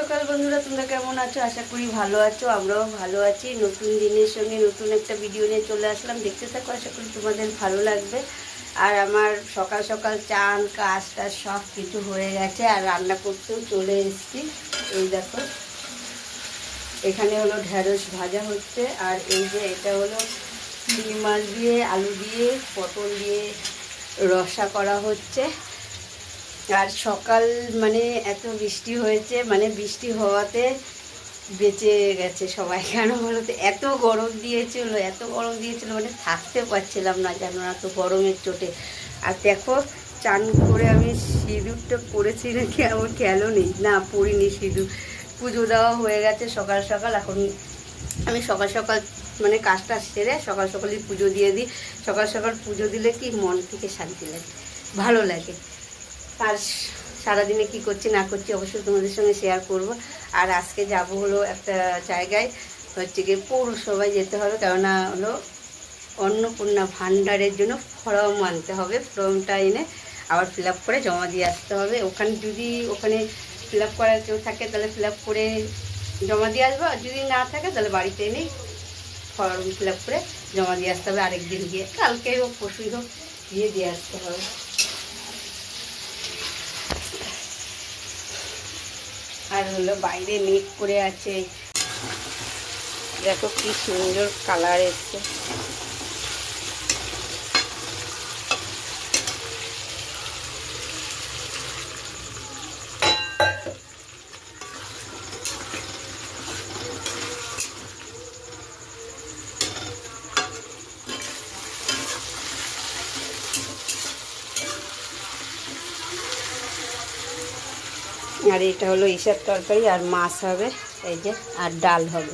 সকাল বন্ধুরা, তোমরা কেমন আছো? আশা করি ভালো আছো। আমরাও ভালো আছি। নতুন দিনের সঙ্গে নতুন একটা ভিডিও নিয়ে চলে আসলাম। দেখতে থাকো, আশা করি তোমাদের ভালো লাগবে। আর আমার সকাল সকাল চান কাজটা সব কিছু হয়ে গেছে, আর রান্না করতেও চলে এসেছি। এই দেখো, এখানে হলো ঢেঁড়স ভাজা হচ্ছে, আর এই যে এটা হলো চিংড়ি মাছ দিয়ে আলু দিয়ে পটল দিয়ে রসা করা হচ্ছে। আর সকাল মানে এত বৃষ্টি হয়েছে, মানে বৃষ্টি হওয়াতে বেঁচে গেছে সবাই। কেন বলো তো, এত গরম দিয়েছিল, এত গরম দিয়েছিল, মানে থাকতে পারছিলাম না, জানো না, তো গরমের চোটে। আর দেখো, চান করে আমি সিঁদুরটা পরেছি নাকি আমার খেয়ালও নেই, না পরিনি সিঁদুর। পুজো দেওয়া হয়ে গেছে সকাল সকাল। এখন আমি সকাল সকাল মানে কাজটা সেরে সকাল সকালই পুজো দিয়ে দিই। সকাল সকাল পুজো দিলে কি মন থেকে শান্তি লাগে, ভালো লাগে। আর সারাদিনে কি করছি না করছি অবশ্যই তোমাদের সঙ্গে শেয়ার করব। আর আজকে যাব হলো একটা জায়গায়, হচ্ছে গিয়ে পৌরসভায় যেতে হবে, কেননা হলো অন্নপূর্ণা ভাণ্ডারের জন্য ফর্ম আনতে হবে। ফর্মটা এনে আবার ফিল আপ করে জমা দিয়ে আসতে হবে। ওখানে ফিল আপ করার কেউ থাকে তাহলে ফিল আপ করে জমা দিয়ে আসবো, আর যদি না থাকে তাহলে বাড়িতে এনেই ফর্ম ফিল আপ করে জমা দিয়ে আসতে হবে। আরেকদিন গিয়ে, কালকে হোক পরশুই হোক, গিয়ে দিয়ে আসতে হবে। আর হলো বাইরে মেঘ করে আছে, দেখো কি সুন্দর কালার এসছে। আর এটা হলো ইসের তরকারি, আর মাছ হবে এই যে, আর ডাল হবে।